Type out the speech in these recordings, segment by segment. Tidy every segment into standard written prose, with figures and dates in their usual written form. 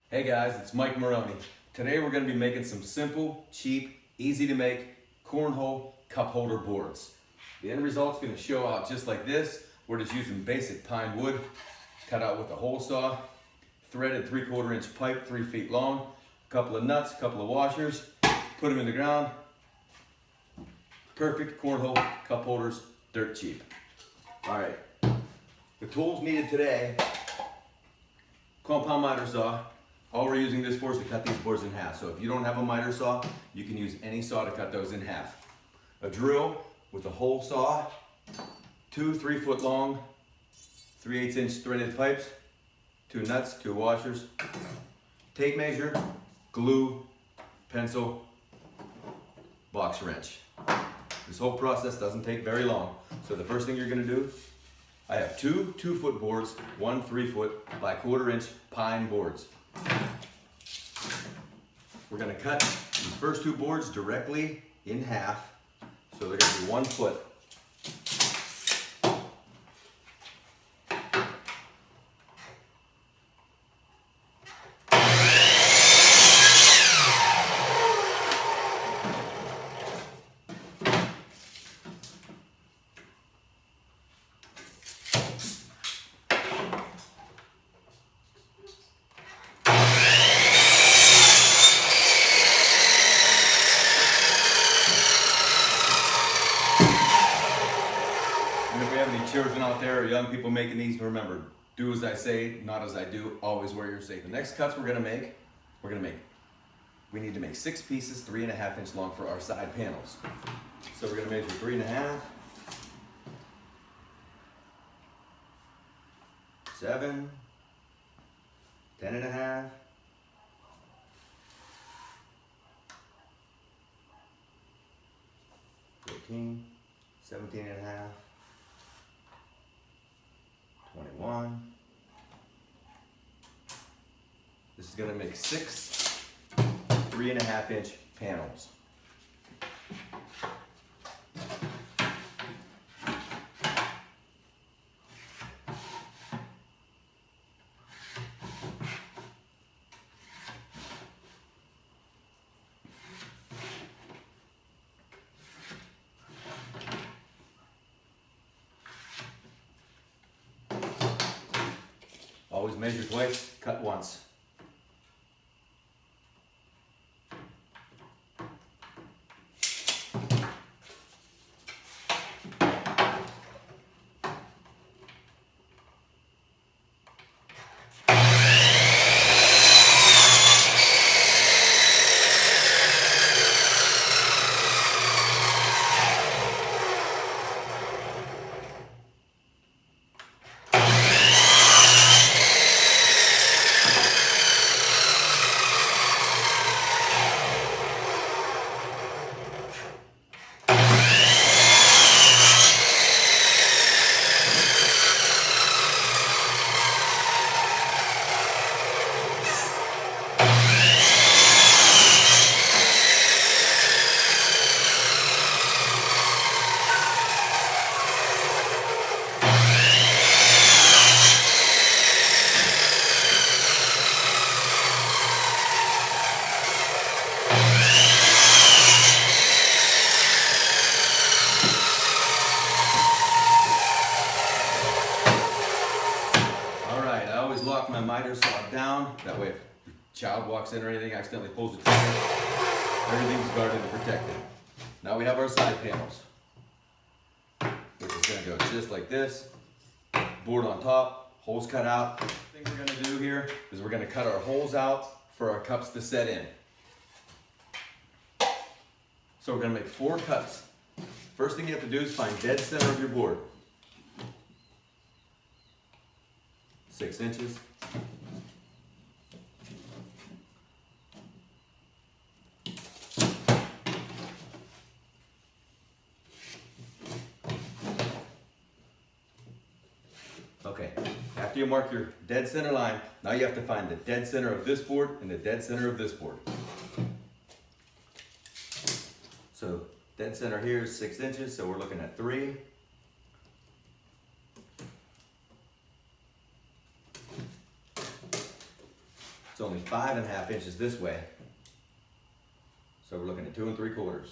Hey guys, it's Mike Maroney. Today we're going to be making some simple, cheap, easy to make cornhole cup holder boards. The end result's going to show out just like this. We're just using basic pine wood, cut out with a hole saw, threaded 3/4 inch pipe 3 feet long, a couple of nuts, a couple of washers, put them in the ground. Perfect cornhole cup holders, dirt cheap. All right, the tools needed today: compound miter saw. All we're using this for is to cut these boards in half. So if you don't have a miter saw, you can use any saw to cut those in half. A drill with a hole saw, 2 3-foot long, 3/8 inch threaded pipes, 2 nuts, 2 washers, tape measure, glue, pencil, box wrench. This whole process doesn't take very long. So the first thing you're gonna do, I have 2 2-foot boards, 1 3-foot by 1/4 inch pine boards. We're going to cut these first 2 boards directly in half, so they're going to be 1 foot. And if we have any children out there or young people making these, remember, do as I say, not as I do. Always wear your safety. The next cuts we need to make 6 pieces, 3.5 inch long for our side panels. So we're going to measure 3.5, 7, 10.5, 14, 17.5, 21. This is going to make 6 3.5 inch panels. Always measure twice, cut once. Lock my miter saw down. That way if your child walks in or anything, accidentally pulls the trigger, everything's guarded and protected. Now we have our side panels, which is going to go just like this. Board on top, holes cut out. The thing we're going to do here is we're going to cut our holes out for our cups to set in. So we're going to make 4 cuts. First thing you have to do is find dead center of your board. 6 inches. Okay, after you mark your dead center line, now you have to find the dead center of this board and the dead center of this board. So dead center here is 6 inches, so we're looking at 3. It's only 5.5 inches this way. So we're looking at 2 3/4.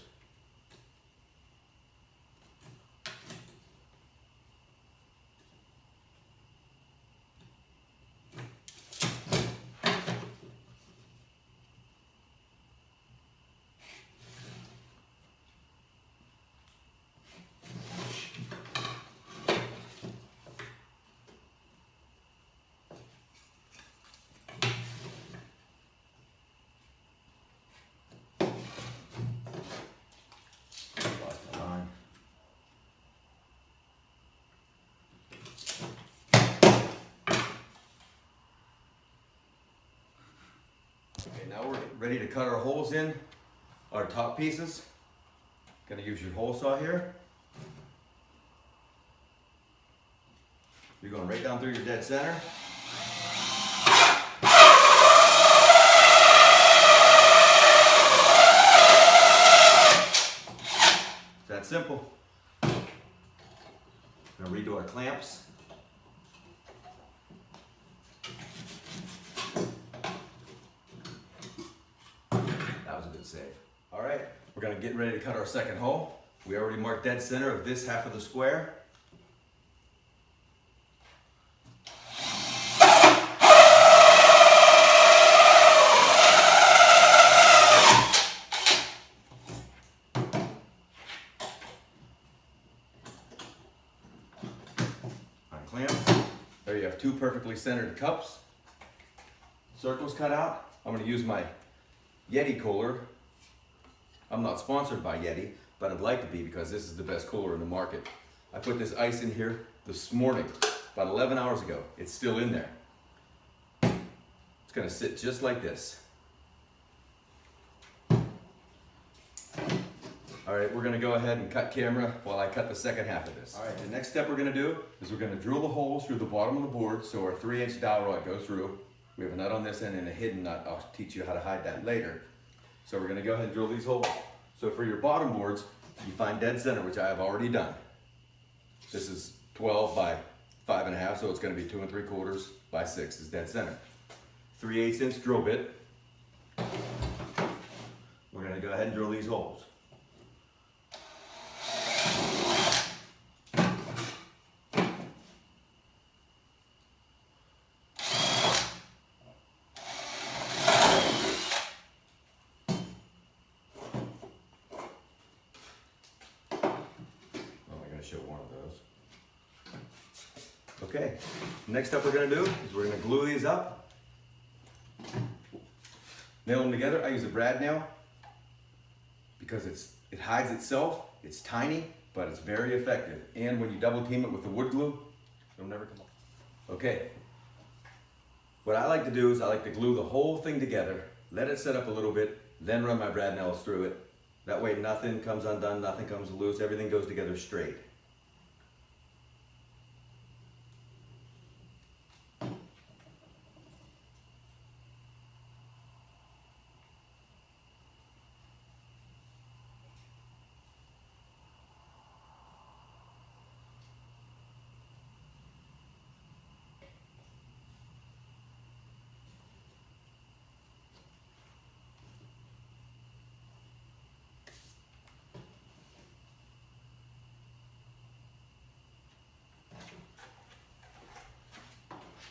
Okay, now we're ready to cut our holes in our top pieces. Gonna use your hole saw here. You're going right down through your dead center. It's that simple. Gonna redo our clamps. That was a good save. All right, we're gonna get ready to cut our second hole. We already marked dead center of this half of the square. There you have 2 perfectly centered cups. Circles cut out. I'm going to use my Yeti cooler. I'm not sponsored by Yeti, but I'd like to be because this is the best cooler in the market. I put this ice in here this morning, about 11 hours ago. It's still in there. It's going to sit just like this. All right, we're gonna go ahead and cut camera while I cut the second half of this. All right, the next step we're gonna do is we're gonna drill the holes through the bottom of the board so our 3-inch dowel rod goes through. We have a nut on this end and a hidden nut. I'll teach you how to hide that later. So we're gonna go ahead and drill these holes. So for your bottom boards, you find dead center, which I have already done. This is 12 by 5.5, so it's gonna be 2 3/4 by 6 is dead center. 3/8 inch drill bit. We're gonna go ahead and drill these holes. Show one of those. Okay, next up we're going to do is we're going to glue these up, nail them together. I use a brad nail because it hides itself. It's tiny, but it's very effective. And when you double team it with the wood glue, it'll never come off. Okay, what I like to do is I like to glue the whole thing together, let it set up a little bit, then run my brad nails through it. That way nothing comes undone, nothing comes loose, everything goes together straight.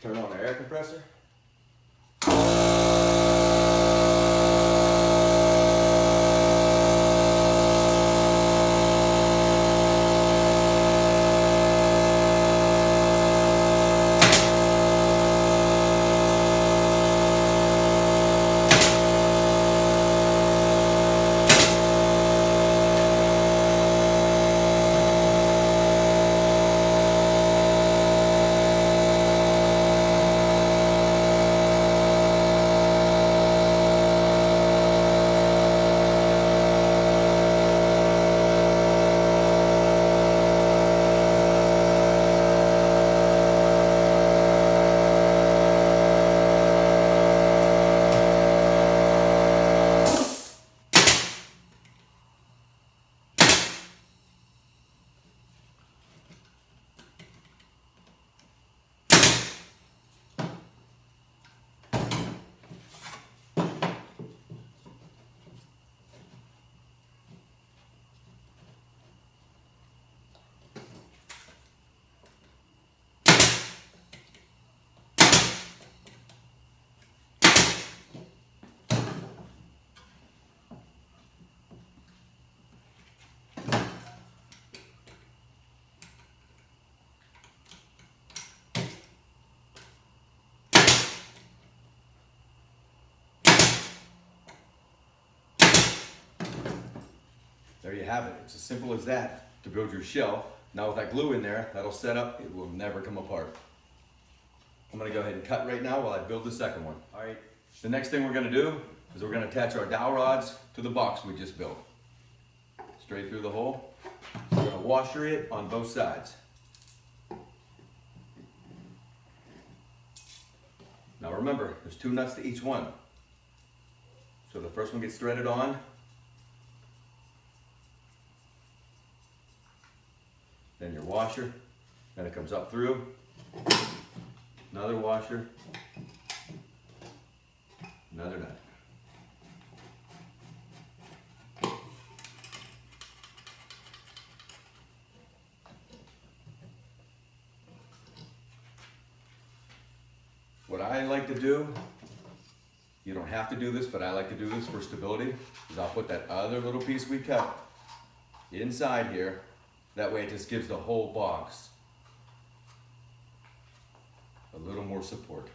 Turn on the air compressor. There you have it. It's as simple as that to build your shell. Now with that glue in there, that'll set up, it will never come apart. I'm gonna go ahead and cut right now while I build the second one. All right, the next thing we're gonna do is we're gonna attach our dowel rods to the box we just built. Straight through the hole. We're gonna washer it on both sides. Now remember, there's 2 nuts to each one. So the first one gets threaded on. Then your washer. Then it comes up through. Another washer. Another nut. What I like to do, you don't have to do this, but I like to do this for stability, is I'll put that other little piece we cut inside here. That way it just gives the whole box a little more support.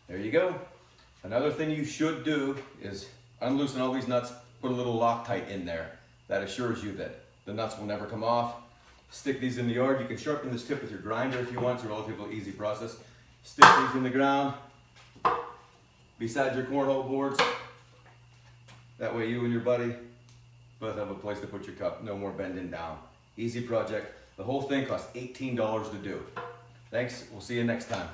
There you go. Another thing you should do is unloosen all these nuts, put a little Loctite in there. That assures you that the nuts will never come off. Stick these in the yard. You can sharpen this tip with your grinder if you want. It's a relatively easy process. Stick these in the ground beside your cornhole boards. That way you and your buddy both have a place to put your cup. No more bending down. Easy project. The whole thing costs $18 to do. Thanks. We'll see you next time.